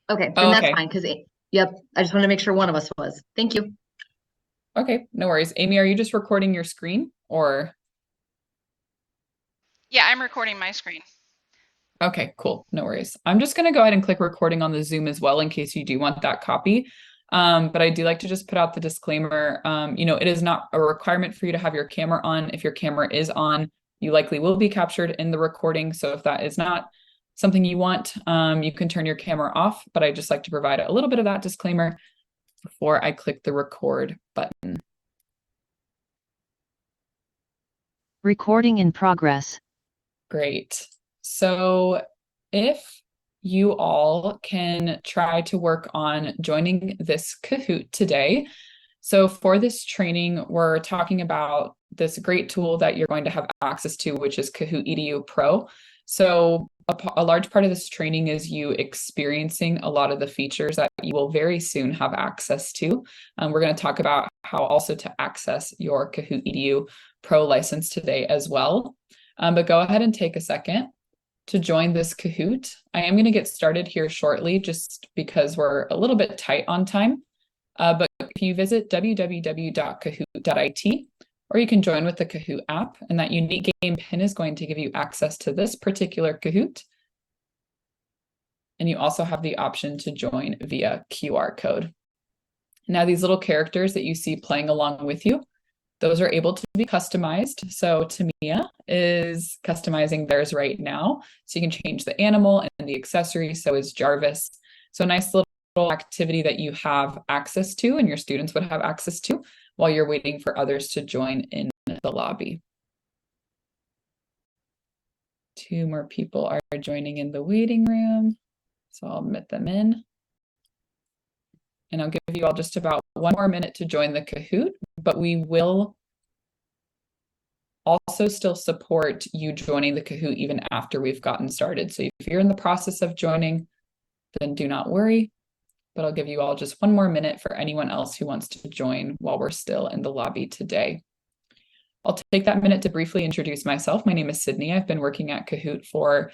Okay, then Oh, that's okay. fine because, yep, I just wanted to make sure one of us was. Thank you. Okay, no worries. Amy, are you just recording your screen or? Yeah, I'm recording my screen. Okay, cool. No worries. I'm just going to go ahead and click recording on the Zoom as well in case you do want that copy. But I do like to just put out the disclaimer. It is not a requirement for you to have your camera on. If your camera is on, you likely will be captured in the recording. So if that is not something you want, you can turn your camera off. But I just like to provide a little bit of that disclaimer before I click the record button. Recording in progress. Great. So if you all can try to work on joining this Kahoot today. So for this training, we're talking about this great tool that you're going to have access to, which is Kahoot EDU Pro. So a large part of this training is you experiencing a lot of the features that you will very soon have access to. We're going to talk about how also to access your Kahoot EDU Pro license today as well. But go ahead and take a second to join this Kahoot. I am going to get started here shortly just because we're a little bit tight on time. But if you visit www.kahoot.it, or you can join with the Kahoot app, and that unique game pin is going to give you access to this particular Kahoot. And you also have the option to join via QR code. Now, these little characters that you see playing along with you, those are able to be customized. So Tamia is customizing theirs right now. So you can change the animal and the accessory. So is Jarvis. So a nice little activity that you have access to and your students would have access to while you're waiting for others to join in the lobby. 2 more people are joining in the waiting room. So I'll admit them in. And I'll give you all just about 1 more minute to join the Kahoot, but we will also still support you joining the Kahoot even after we've gotten started. So if you're in the process of joining, then do not worry, but I'll give you all just 1 more minute for anyone else who wants to join while we're still in the lobby today. I'll take that minute to briefly introduce myself. My name is Sydney. I've been working at Kahoot for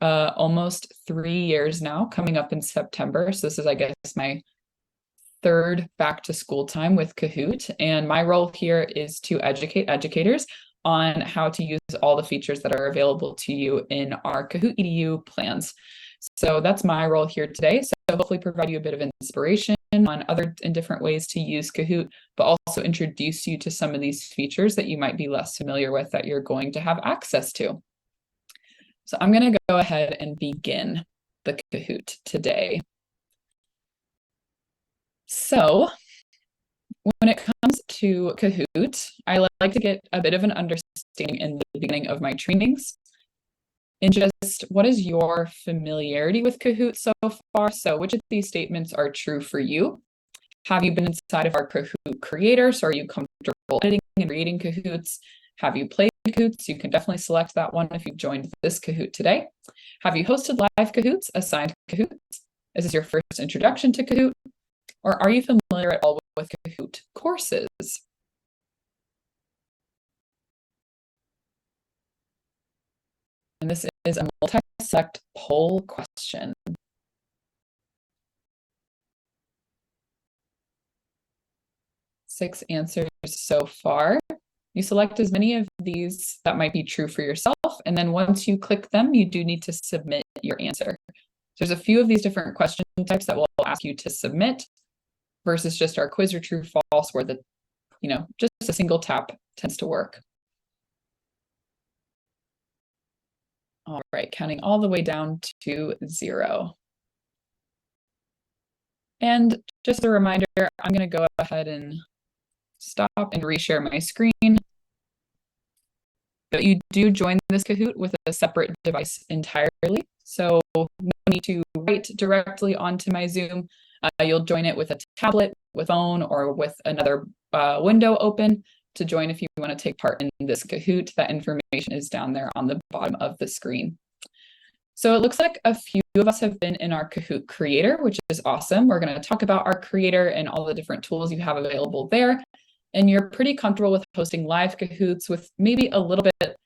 almost 3 years now, coming up in September. So this is, I guess, my 3rd back to school time with Kahoot. And my role here is to educate educators on how to use all the features that are available to you in our Kahoot EDU plans. So that's my role here today. So hopefully provide you a bit of inspiration on other and different ways to use Kahoot, but also introduce you to some of these features that you might be less familiar with that you're going to have access to. So I'm going to go ahead and begin the Kahoot today. So when it comes to Kahoot, I like to get a bit of an understanding in the beginning of my trainings in just what is your familiarity with Kahoot so far? So which of these statements are true for you? Have you been inside of our Kahoot creator? So are you comfortable editing and creating Kahoots? Have you played Kahoots? You can definitely select that one if you've joined this Kahoot today. Have you hosted live Kahoots, assigned Kahoots? Is this your first introduction to Kahoot? Or are you familiar at all with Kahoot courses? And this is a multi-select poll question. 6 answers so far. You select as many of these that might be true for yourself, and then once you click them, you do need to submit your answer. There's a few of these different question types that will ask you to submit versus just our quiz or true false where just a single tap tends to work. All right, counting all the way down to 0. And just a reminder, I'm going to go ahead and stop and reshare my screen. But you do join this Kahoot with a separate device entirely. So no need to write directly onto my Zoom. You'll join it with a tablet, with phone, or with another window open to join if you want to take part in this Kahoot. That information is down there on the bottom of the screen. So it looks like a few of us have been in our Kahoot creator, which is awesome. We're going to talk about our creator and all the different tools you have available there. And you're pretty comfortable with hosting live Kahoots with maybe a little bit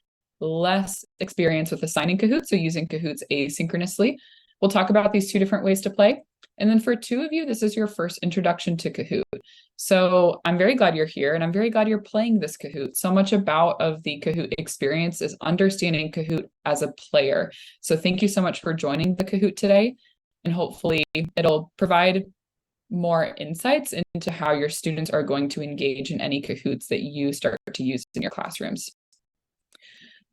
less experience with assigning Kahoots, so using Kahoots asynchronously. We'll talk about these 2 different ways to play. And then for two of you, this is your first introduction to Kahoot. So I'm very glad you're here, and I'm very glad you're playing this Kahoot. So much of the Kahoot experience is understanding Kahoot as a player. So thank you so much for joining the Kahoot today, and hopefully it'll provide more insights into how your students are going to engage in any Kahoots that you start to use in your classrooms.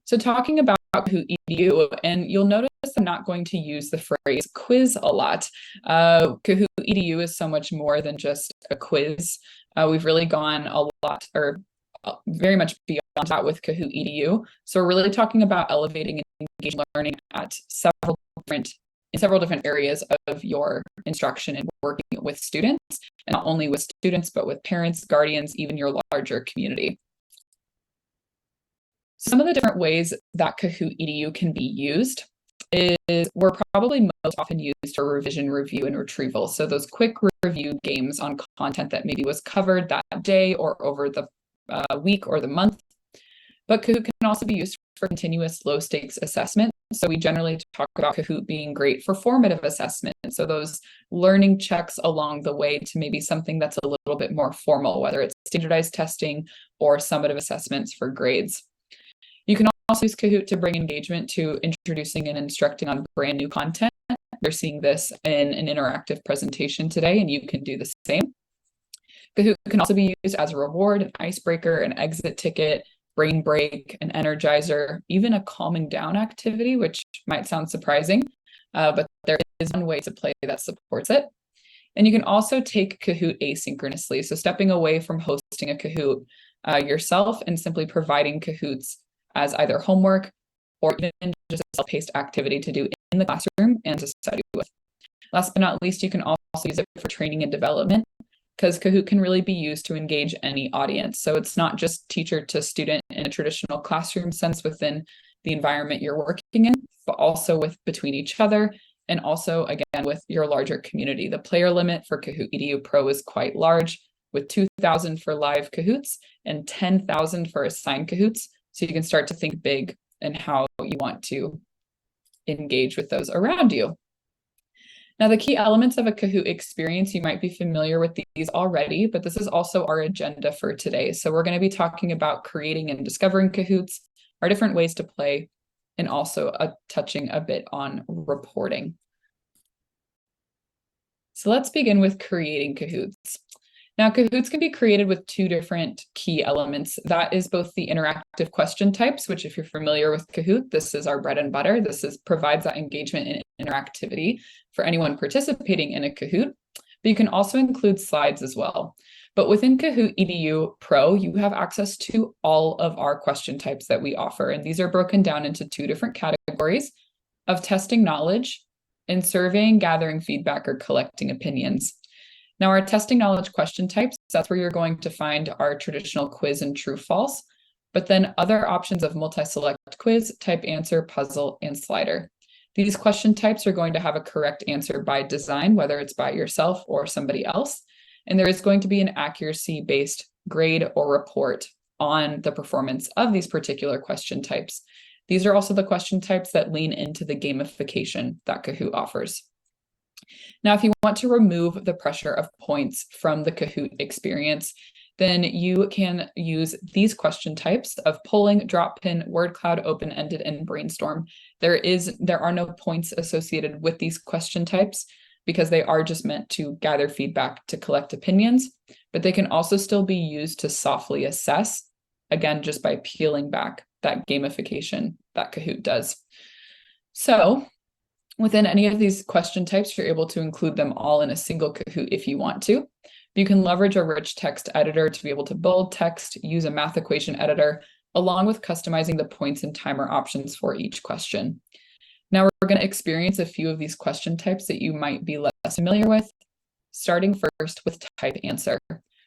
So talking about Kahoot EDU, and you'll notice I'm not going to use the phrase quiz a lot. Kahoot EDU is so much more than just a quiz. We've really gone a lot, or very much beyond that with Kahoot EDU. So we're really talking about elevating and engaging learning at several different areas of your instruction and working with students, and not only with students, but with parents, guardians, even your larger community. Some of the different ways that Kahoot EDU can be used were probably most often used for revision, review, and retrieval. So those quick review games on content that maybe was covered that day or over the week or the month. But Kahoot can also be used for continuous low stakes assessment. So we generally talk about Kahoot being great for formative assessment. So those learning checks along the way to maybe something that's a little bit more formal, whether it's standardized testing or summative assessments for grades. You can also use Kahoot to bring engagement to introducing and instructing on brand new content. We're seeing this in an interactive presentation today, and you can do the same. Kahoot can also be used as a reward, an icebreaker, an exit ticket, brain break, an energizer, even a calming down activity, which might sound surprising, but there is one way to play that supports it. And you can also take Kahoot asynchronously, so stepping away from hosting a Kahoot yourself and simply providing Kahoots as either homework or even just a self-paced activity to do in the classroom and to study with. Last but not least, you can also use it for training and development, because Kahoot can really be used to engage any audience. So it's not just teacher to student in a traditional classroom sense within the environment you're working in, but also between each other, and also, again, with your larger community. The player limit for Kahoot EDU Pro is quite large, with 2,000 for live Kahoots and 10,000 for assigned Kahoots. So you can start to think big and how you want to engage with those around you. Now, the key elements of a Kahoot experience, you might be familiar with these already, but this is also our agenda for today. So we're going to be talking about creating and discovering Kahoots, our different ways to play, and also touching a bit on reporting. So let's begin with creating Kahoots. Now, Kahoots can be created with two different key elements. That is both the interactive question types, which if you're familiar with Kahoot, this is our bread and butter. This provides that engagement and interactivity for anyone participating in a Kahoot, but you can also include slides as well. But within Kahoot EDU Pro, you have access to all of our question types that we offer. And these are broken down into two different categories of testing knowledge and surveying, gathering feedback, or collecting opinions. Now, our testing knowledge question types, that's where you're going to find our traditional quiz and true false, but then other options of multi-select quiz, type answer, puzzle, and slider. These question types are going to have a correct answer by design, whether it's by yourself or somebody else. And there is going to be an accuracy-based grade or report on the performance of these particular question types. These are also the question types that lean into the gamification that Kahoot offers. Now, if you want to remove the pressure of points from the Kahoot experience, then you can use these question types of polling, drop pin, word cloud, open-ended, and brainstorm. There are no points associated with these question types because they are just meant to gather feedback to collect opinions, but they can also still be used to softly assess, again, just by peeling back that gamification that Kahoot does. So within any of these question types, you're able to include them all in a single Kahoot if you want to. You can leverage a rich text editor to be able to bold text, use a math equation editor, along with customizing the points and timer options for each question. Now we're going to experience a few of these question types that you might be less familiar with, starting first with type answer.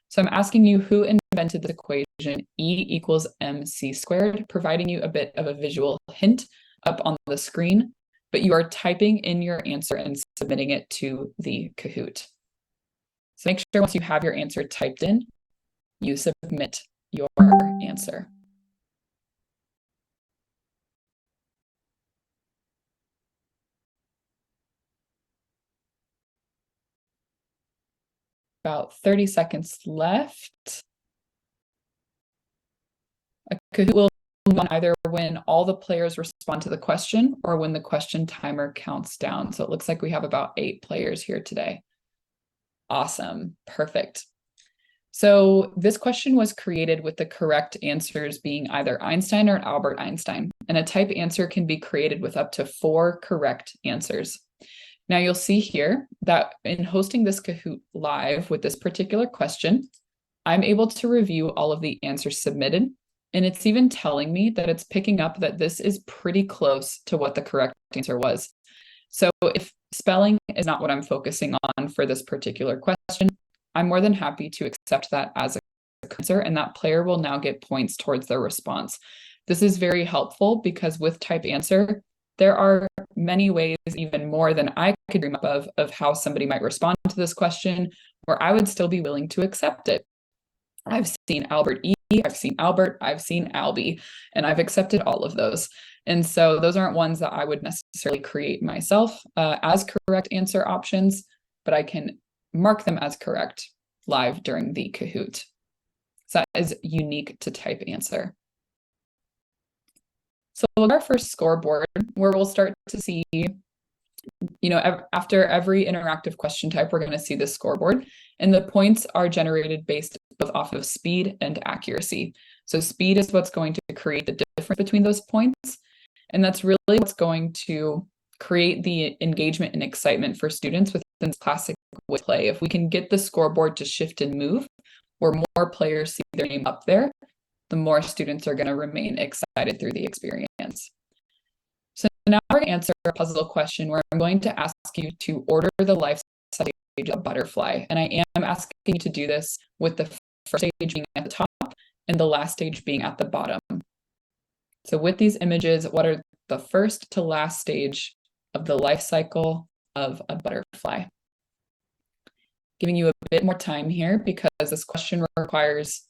So I'm asking you who invented the equation E equals mc squared, providing you a bit of a visual hint up on the screen, but you are typing in your answer and submitting it to the Kahoot. So make sure once you have your answer typed in, you submit your answer. about 30 seconds left. A Kahoot will run either when all the players respond to the question or when the question timer counts down. So it looks like we have about 8 players here today. Awesome. Perfect. So this question was created with the correct answers being either Einstein or Albert Einstein, and a type answer can be created with up to 4 correct answers. Now you'll see here that in hosting this Kahoot live with this particular question, I'm able to review all of the answers submitted, and it's even telling me that it's picking up that this is pretty close to what the correct answer was. So if spelling is not what I'm focusing on for this particular question, I'm more than happy to accept that as a answer, and that player will now get points towards their response. This is very helpful because with type answer, there are many ways, even more than I could dream up of how somebody might respond to this question, where I would still be willing to accept it. I've seen Albert E, I've seen Albert, I've seen Albie, and I've accepted all of those. And so those aren't ones that I would necessarily create myself as correct answer options, but I can mark them as correct live during the Kahoot. So that is unique to type answer. So we'll get our first scoreboard where we'll start to see, after every interactive question type, we're going to see the scoreboard, and the points are generated based both off of speed and accuracy. So speed is what's going to create the difference between those points, and that's really what's going to create the engagement and excitement for students within this classic way of play. If we can get the scoreboard to shift and move, where more players see their name up there, the more students are going to remain excited through the experience. So now we're going to answer a puzzle question where I'm going to ask you to order the life stage of a butterfly. And I am asking you to do this with the first stage being at the top and the last stage being at the bottom. So with these images, what are the first to last stage of the life cycle of a butterfly? Giving you a bit more time here because this question requires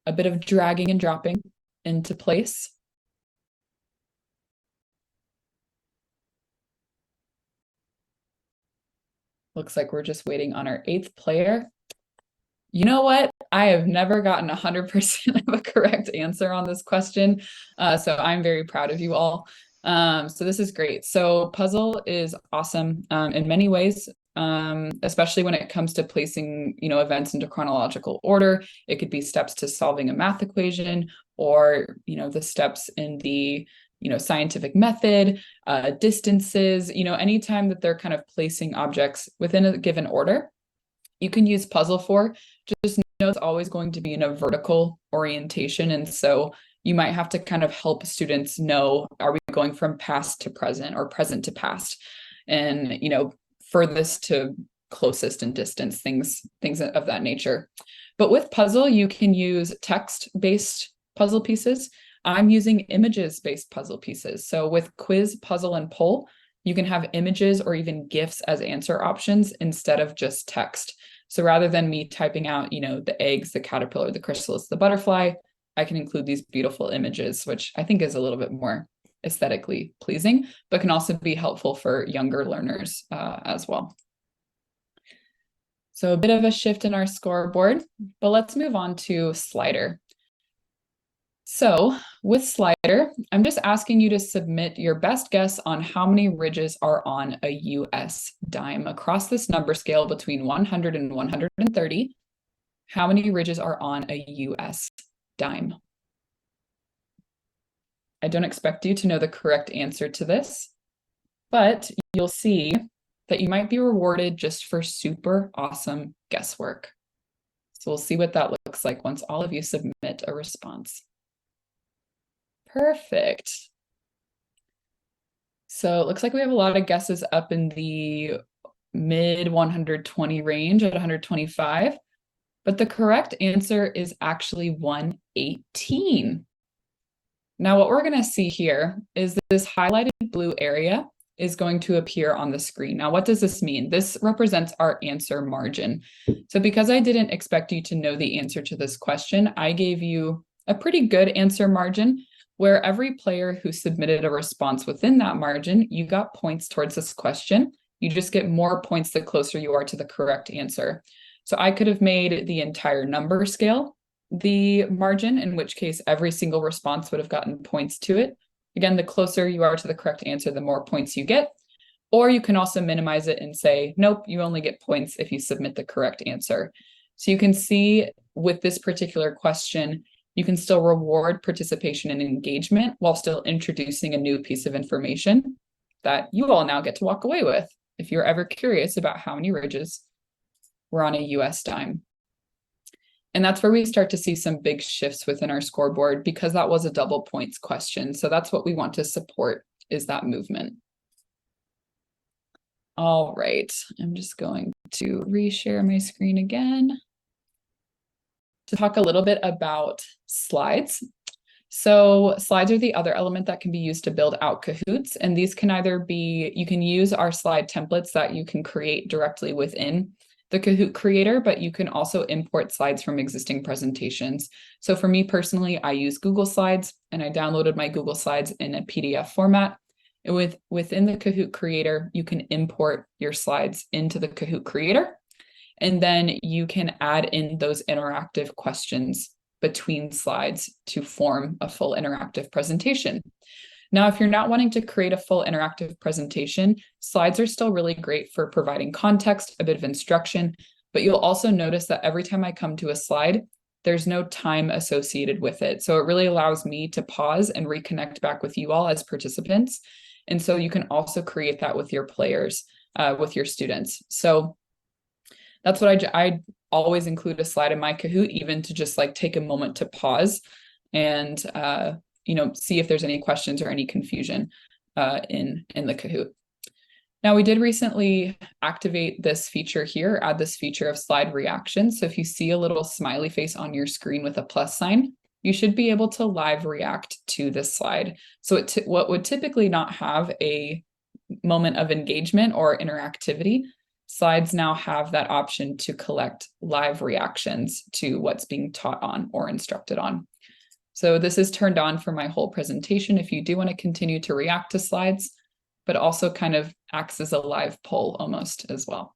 a bit of dragging and dropping into place. Looks like we're just waiting on our 8th player. You know what? I have never gotten 100% of a correct answer on this question. So I'm very proud of you all. So this is great. So puzzle is awesome in many ways, especially when it comes to placing, events into chronological order. It could be steps to solving a math equation, or, the steps in the scientific method, distances, anytime that they're kind of placing objects within a given order, you can use puzzle for. Just know it's always going to be in a vertical orientation. And so you might have to kind of help students know, are we going from past to present or present to past? And, furthest to closest in distance, things of that nature. But with puzzle, you can use text-based puzzle pieces. I'm using images-based puzzle pieces. So with quiz, puzzle, and poll, you can have images or even GIFs as answer options instead of just text. So rather than me typing out, the eggs, the caterpillar, the chrysalis, the butterfly, I can include these beautiful images, which I think is a little bit more aesthetically pleasing, but can also be helpful for younger learners as well. So a bit of a shift in our scoreboard, but let's move on to slider. So with slider, I'm just asking you to submit your best guess on how many ridges are on a US dime across this number scale between 100 and 130. How many ridges are on a US dime? I don't expect you to know the correct answer to this, but you'll see that you might be rewarded just for super awesome guesswork. So we'll see what that looks like once all of you submit a response. Perfect. So it looks like we have a lot of guesses up in the mid 120 range at 125, but the correct answer is actually 118. Now what we're going to see here is that this highlighted blue area is going to appear on the screen. Now, what does this mean? This represents our answer margin. So because I didn't expect you to know the answer to this question, I gave you a pretty good answer margin where every player who submitted a response within that margin, you got points towards this question, You just get more points the closer you are to the correct answer. So I could have made the entire number scale the margin, in which case every single response would have gotten points to it. Again, the closer you are to the correct answer, the more points you get. Or you can also minimize it and say, nope, you only get points if you submit the correct answer. So you can see with this particular question, you can still reward participation and engagement while still introducing a new piece of information that you all now get to walk away with if you're ever curious about how many ridges were on a US dime. And that's where we start to see some big shifts within our scoreboard because that was a double points question. So that's what we want to support, is that movement. All right, I'm just going to reshare my screen again to talk a little bit about slides. So slides are the other element that can be used to build out Kahoots. And these can either be, you can use our slide templates that you can create directly within the Kahoot creator, but you can also import slides from existing presentations. So for me personally, I use Google Slides, and I downloaded my Google Slides in a PDF format. Within the Kahoot creator, you can import your slides into the Kahoot creator, and then you can add in those interactive questions between slides to form a full interactive presentation. Now, if you're not wanting to create a full interactive presentation, slides are still really great for providing context, a bit of instruction, but you'll also notice that every time I come to a slide, there's no time associated with it. So it really allows me to pause and reconnect back with you all as participants. And so you can also create that with your players, with your students. So that's what I always include a slide in my Kahoot, even to just like take a moment to pause and see if there's any questions or any confusion in the Kahoot. Now, we did recently activate this feature here, add this feature of slide reaction. So if you see a little smiley face on your screen with a plus sign, you should be able to live react to this slide. So what would typically not have a moment of engagement or interactivity, slides now have that option to collect live reactions to what's being taught on or instructed on. So this is turned on for my whole presentation if you do want to continue to react to slides, but also kind of acts as a live poll almost as well.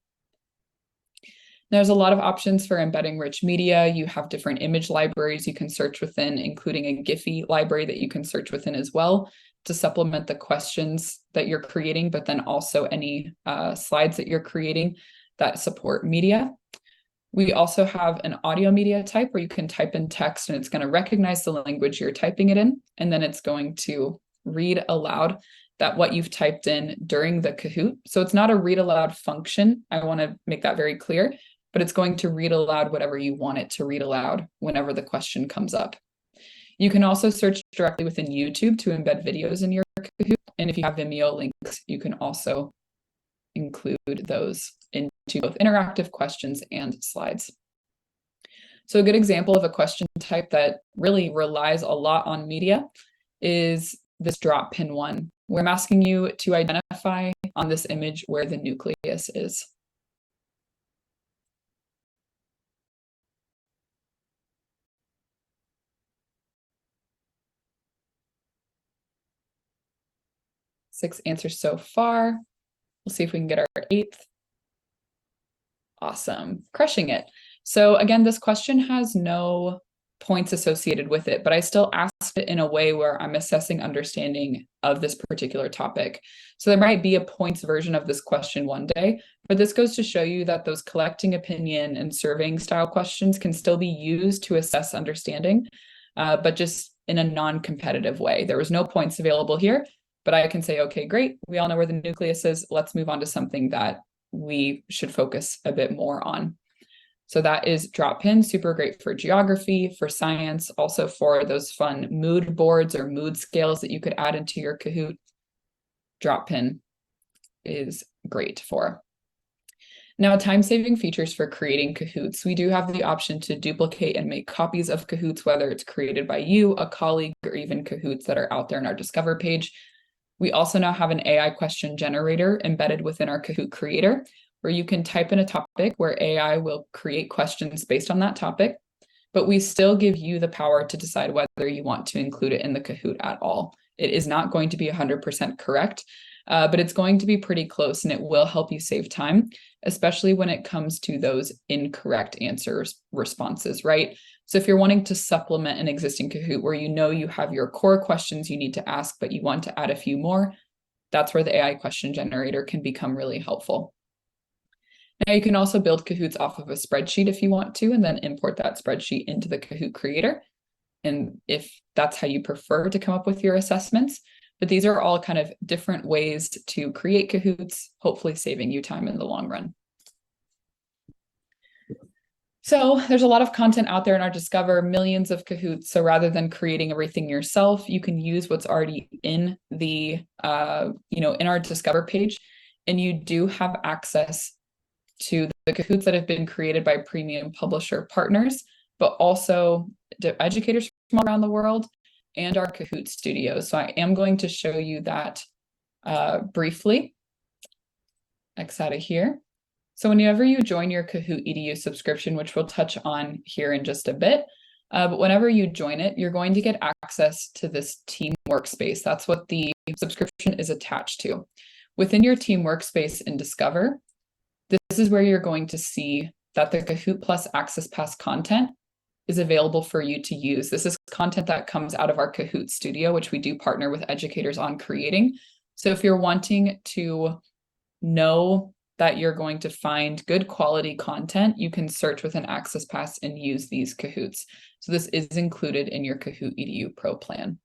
There's a lot of options for embedding rich media. You have different image libraries you can search within, including a Giphy library that you can search within as well to supplement the questions that you're creating, but then also any slides that you're creating that support media. We also have an audio media type where you can type in text and it's going to recognize the language you're typing it in, and then it's going to read aloud that what you've typed in during the Kahoot. So it's not a read aloud function. I want to make that very clear, but it's going to read aloud whatever you want it to read aloud whenever the question comes up. You can also search directly within YouTube to embed videos in your Kahoot. And if you have Vimeo links, you can also include those into both interactive questions and slides. So a good example of a question type that really relies a lot on media is this drop pin one, where I'm asking you to identify on this image where the nucleus is. Six answers so far. We'll see if we can get our eighth. Awesome, crushing it. So again, this question has no points associated with it, but I still asked it in a way where I'm assessing understanding of this particular topic. So there might be a points version of this question one day, but this goes to show you that those collecting opinion and surveying style questions can still be used to assess understanding, but just in a non-competitive way. There was no points available here, but I can say, okay, great. We all know where the nucleus is. Let's move on to something that we should focus a bit more on. So that is drop pin, super great for geography, for science, also for those fun mood boards or mood scales that you could add into your Kahoot. Drop pin is great for. Now, time-saving features for creating Kahoots. We do have the option to duplicate and make copies of Kahoots, whether it's created by you, a colleague, or even Kahoots that are out there in our Discover page. We also now have an AI question generator embedded within our Kahoot creator, where you can type in a topic where AI will create questions based on that topic, but we still give you the power to decide whether you want to include it in the Kahoot at all. It is not going to be 100% correct, but it's going to be pretty close and it will help you save time, especially when it comes to those incorrect answers responses, right? So if you're wanting to supplement an existing Kahoot where you know you have your core questions you need to ask, but you want to add a few more, that's where the AI question generator can become really helpful. Now you can also build Kahoots off of a spreadsheet if you want to, and then import that spreadsheet into the Kahoot creator. And if that's how you prefer to come up with your assessments, but these are all kind of different ways to create Kahoots, hopefully saving you time in the long run. So there's a lot of content out there in our Discover, millions of Kahoots. So rather than creating everything yourself, you can use what's already in the, in our Discover page. And you do have access to the Kahoots that have been created by premium publisher partners, but also educators from around the world and our Kahoot studios. So I am going to show you that briefly. X out of here. So whenever you join your Kahoot EDU subscription, which we'll touch on here in just a bit, but whenever you join it, you're going to get access to this team workspace. That's what the subscription is attached to. Within your team workspace in Discover, this is where you're going to see that the Kahoot Plus Access Pass content is available for you to use. This is content that comes out of our Kahoot studio, which we do partner with educators on creating. So if you're wanting to know that you're going to find good quality content, you can search with an Access Pass and use these Kahoots. So this is included in your Kahoot EDU Pro plan.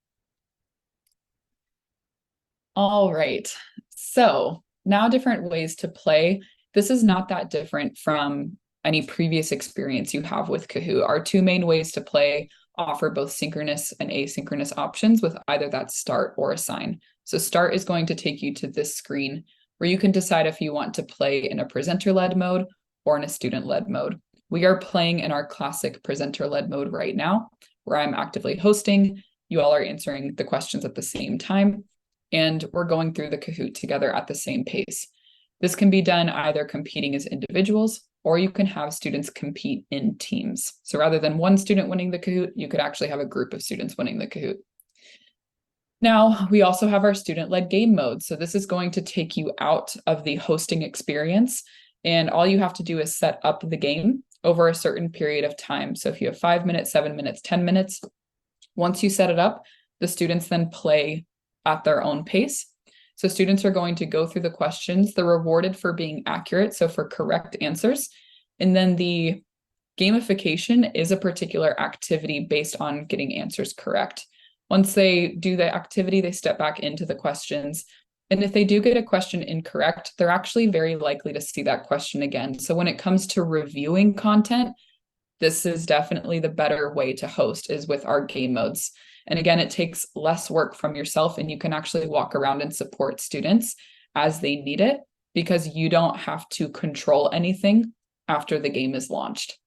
All right, so now different ways to play. This is not that different from any previous experience you have with Kahoot. Our two main ways to play offer both synchronous and asynchronous options with either that start or assign. So start is going to take you to this screen where you can decide if you want to play in a presenter-led mode or in a student-led mode. We are playing in our classic presenter-led mode right now, where I'm actively hosting. You all are answering the questions at the same time, and we're going through the Kahoot together at the same pace. This can be done either competing as individuals, or you can have students compete in teams. So rather than one student winning the Kahoot, you could actually have a group of students winning the Kahoot. Now, we also have our student-led game mode. So this is going to take you out of the hosting experience, and all you have to do is set up the game over a certain period of time. So if you have 5 minutes, 7 minutes, 10 minutes, once you set it up, the students then play at their own pace. So students are going to go through the questions. They're rewarded for being accurate, so for correct answers. And then the gamification is a particular activity based on getting answers correct. Once they do the activity, they step back into the questions. And if they do get a question incorrect, they're actually very likely to see that question again. So when it comes to reviewing content, this is definitely the better way to host, is with our game modes. And again, it takes less work from yourself, and you can actually walk around and support students as they need it, because you don't have to control anything after the game is launched.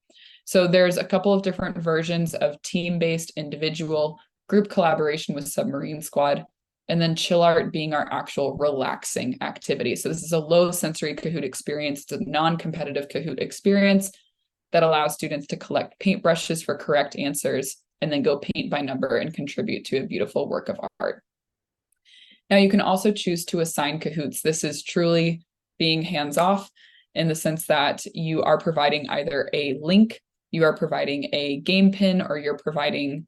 So there's a couple of different versions of team-based, individual, group collaboration with Submarine Squad, and then Chill Art being our actual relaxing activity. So this is a low sensory Kahoot experience. It's a non-competitive Kahoot experience that allows students to collect paintbrushes for correct answers and then go paint by number and contribute to a beautiful work of art. Now you can also choose to assign Kahoots. This is truly being hands-off in the sense that you are providing either a link, you are providing a game pin, or you're providing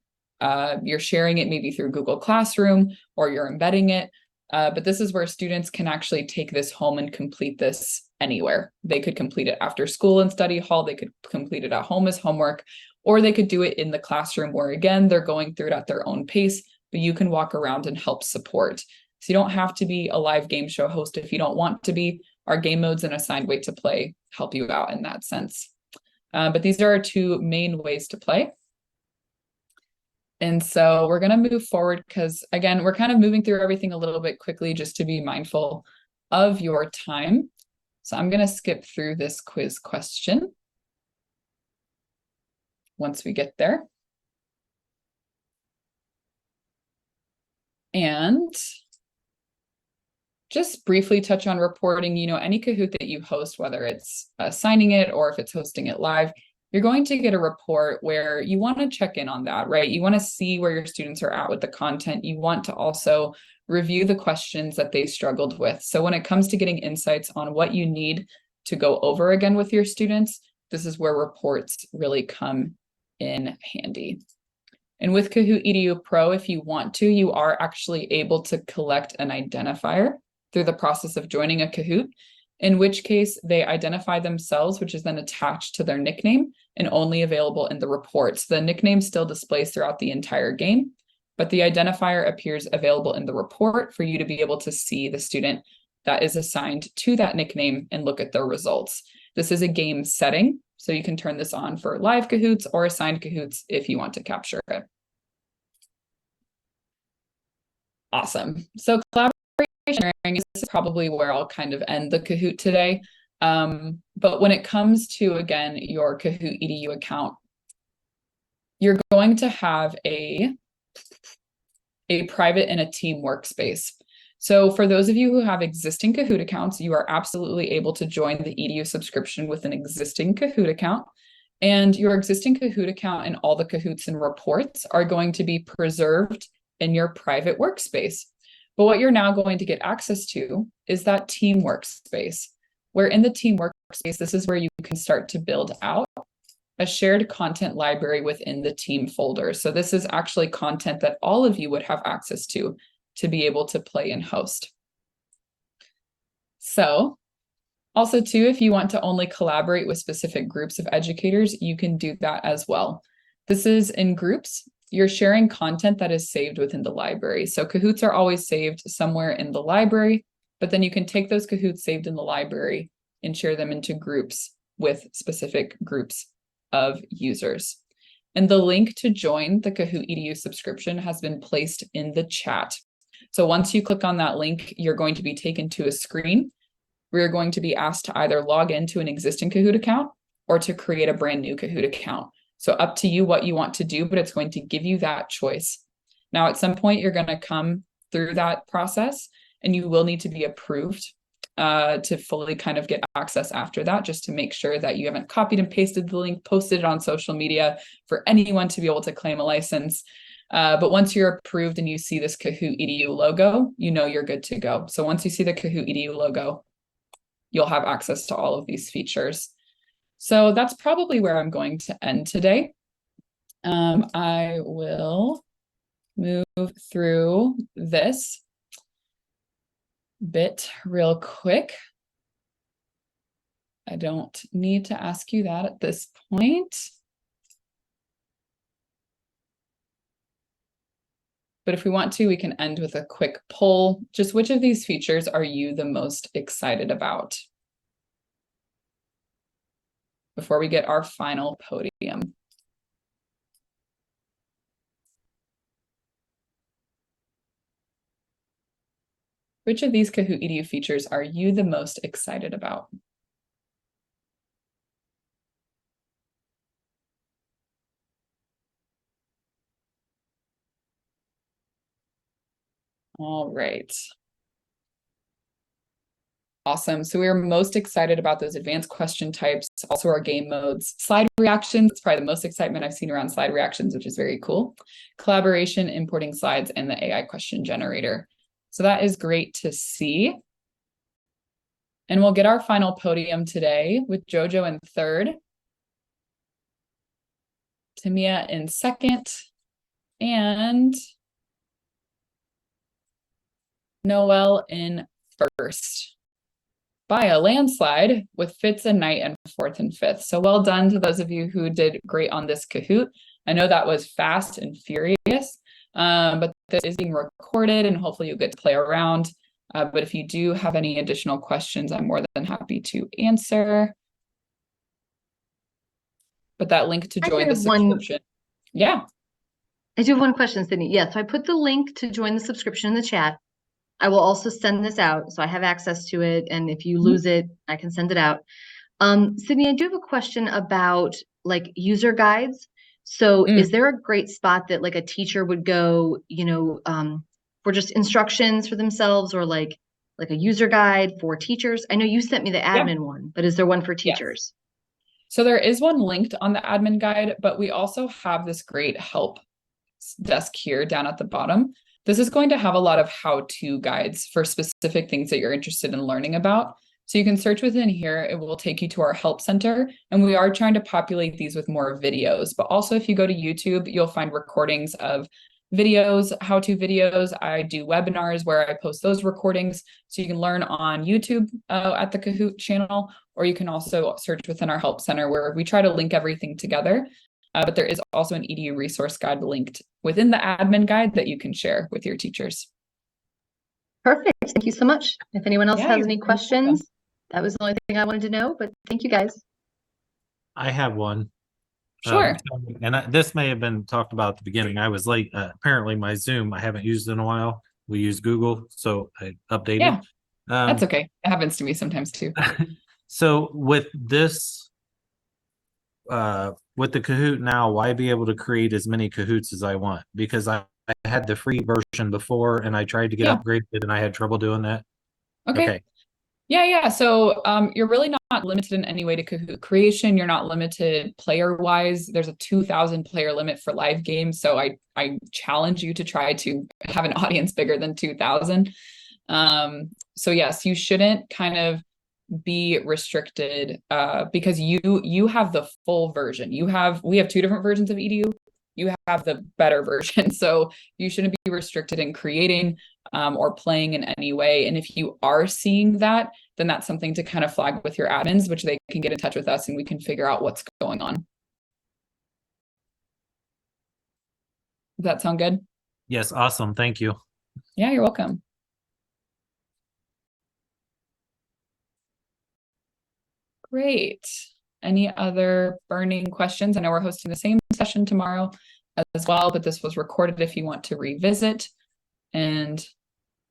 you're sharing it maybe through Google Classroom, or you're embedding it. But this is where students can actually take this home and complete this anywhere. They could complete it after school in study hall, they could complete it at home as homework, or they could do it in the classroom where, again, they're going through it at their own pace, but you can walk around and help support. So you don't have to be a live game show host if you don't want to be. Our game modes and assigned way to play help you out in that sense. But these are our two main ways to play. And so we're going to move forward because, again, we're kind of moving through everything a little bit quickly just to be mindful of your time. So I'm going to skip through this quiz question once we get there. And just briefly touch on reporting, any Kahoot that you host, whether it's assigning it or if it's hosting it live, you're going to get a report where you want to check in on that, right? You want to see where your students are at with the content. You want to also review the questions that they struggled with. So when it comes to getting insights on what you need to go over again with your students, this is where reports really come in handy. And with Kahoot EDU Pro, if you want to, you are actually able to collect an identifier through the process of joining a Kahoot, in which case they identify themselves, which is then attached to their nickname and only available in the reports. The nickname still displays throughout the entire game, but the identifier appears available in the report for you to be able to see the student that is assigned to that nickname and look at their results. This is a game setting, so you can turn this on for live Kahoots or assigned Kahoots if you want to capture it. Awesome. So collaboration sharing is probably where I'll kind of end the Kahoot today. But when it comes to, again, your Kahoot EDU account, you're going to have a private and a team workspace. So for those of you who have existing Kahoot accounts, you are absolutely able to join the EDU subscription with an existing Kahoot account. And your existing Kahoot account and all the Kahoots and reports are going to be preserved in your private workspace. But what you're now going to get access to is that team workspace, where in the team workspace, this is where you can start to build out a shared content library within the team folder. So this is actually content that all of you would have access to be able to play and host. So also too, if you want to only collaborate with specific groups of educators, you can do that as well. This is in groups. You're sharing content that is saved within the library. So Kahoots are always saved somewhere in the library, but then you can take those Kahoots saved in the library and share them into groups with specific groups of users. And the link to join the Kahoot EDU subscription has been placed in the chat. So once you click on that link, you're going to be taken to a screen where you're going to be asked to either log into an existing Kahoot account or to create a brand new Kahoot account. So up to you what you want to do, but it's going to give you that choice. Now, at some point, you're going to come through that process and you will need to be approved to fully kind of get access after that, just to make sure that you haven't copied and pasted the link, posted it on social media for anyone to be able to claim a license. But once you're approved and you see this Kahoot EDU logo, you know you're good to go. So once you see the Kahoot EDU logo, you'll have access to all of these features. So that's probably where I'm going to end today. I will move through this bit real quick. I don't need to ask you that at this point. But if we want to, we can end with a quick poll. Just which of these features are you the most excited about? Before we get our final podium. Which of these Kahoot EDU features are you the most excited about? All right. Awesome. So we are most excited about those advanced question types, also our game modes. Slide reactions, it's probably the most excitement I've seen around slide reactions, which is very cool. Collaboration, importing slides, and the AI question generator. So that is great to see. And we'll get our final podium today with Jojo in third, Tamia in second, and Noelle in first. By a landslide, with Fitz and Knight in fourth and fifth. So well done to those of you who did great on this Kahoot. I know that was fast and furious, but this is being recorded and hopefully you'll get to play around. But if you do have any additional questions, I'm more than happy to answer. But that link to join the subscription. Yeah. I do have one question, Sydney. Yeah, so I put the link to join the subscription in the chat. I will also send this out, so I have access to it. And if you lose it, I can send it out. Sydney, I do have a question about like user guides. So is there a great spot that like a teacher would go, you know, for just instructions for themselves, or like a user guide for teachers? I know you sent me the admin one, but is there one for teachers? So there is one linked on the admin guide, but we also have this great help desk here down at the bottom. This is going to have a lot of how-to guides for specific things that you're interested in learning about. So you can search within here, it will take you to our help center, and we are trying to populate these with more videos. But also if you go to YouTube, you'll find recordings of videos, how-to videos. I do webinars where I post those recordings, so you can learn on YouTube at the Kahoot channel, or you can also search within our help center where we try to link everything together. But there is also an EDU resource guide linked within the admin guide that you can share with your teachers. Perfect. Thank you so much. If anyone else Yeah, has you're any welcome. questions, that was the only thing I wanted to know, but thank you guys. I have one. Sure. This may have been talked about at the beginning. I was late. Apparently my Zoom, I haven't used in a while. We use Google, so I updated. Yeah, that's okay. It happens to me sometimes too. So with this, with the Kahoot now, why be able to create as many Kahoots as I want? Because I had the free version before and I tried to get upgraded and I had trouble doing that. Okay. Yeah. So you're really not limited in any way to Kahoot creation. You're not limited player-wise. There's a 2,000 player limit for live games. So I challenge you to try to have an audience bigger than 2,000. So yes, you shouldn't kind of be restricted because you have the full version. We have two different versions of EDU. You have the better version. So you shouldn't be restricted in creating or playing in any way. And if you are seeing that, then that's something to kind of flag with your admins, which they can get in touch with us and we can figure out what's going on. Does that sound good? Yes, awesome. Thank you. Yeah, you're welcome. Great. Any other burning questions? I know we're hosting the same session tomorrow as well, but this was recorded if you want to revisit. And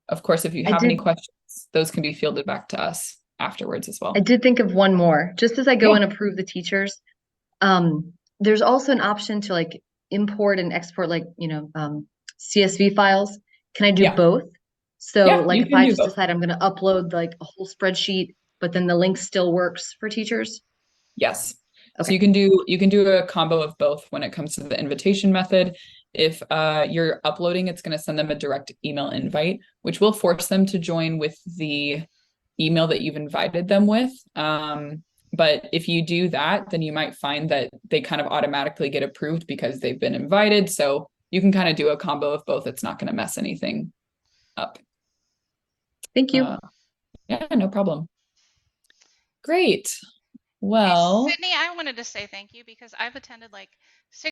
of course, if you have any questions, those can be fielded back to us afterwards as well. I did think of one more, just as I go and approve the teachers. There's also an option to like import and export like, CSV files. Can I do both? So like if I just decide I'm going to upload like a whole spreadsheet, but then the link still works for teachers? Yes. Okay. So you can do a combo of both when it comes to the invitation method. If you're uploading, it's going to send them a direct email invite, which will force them to join with the email that you've invited them with. But if you do that, then you might find that they kind of automatically get approved because they've been invited. So you can kind of do a combo of both. It's not going to mess anything up. Thank you. Yeah, no problem. Great. Well, Sydney, I wanted to say thank you because I've attended like 6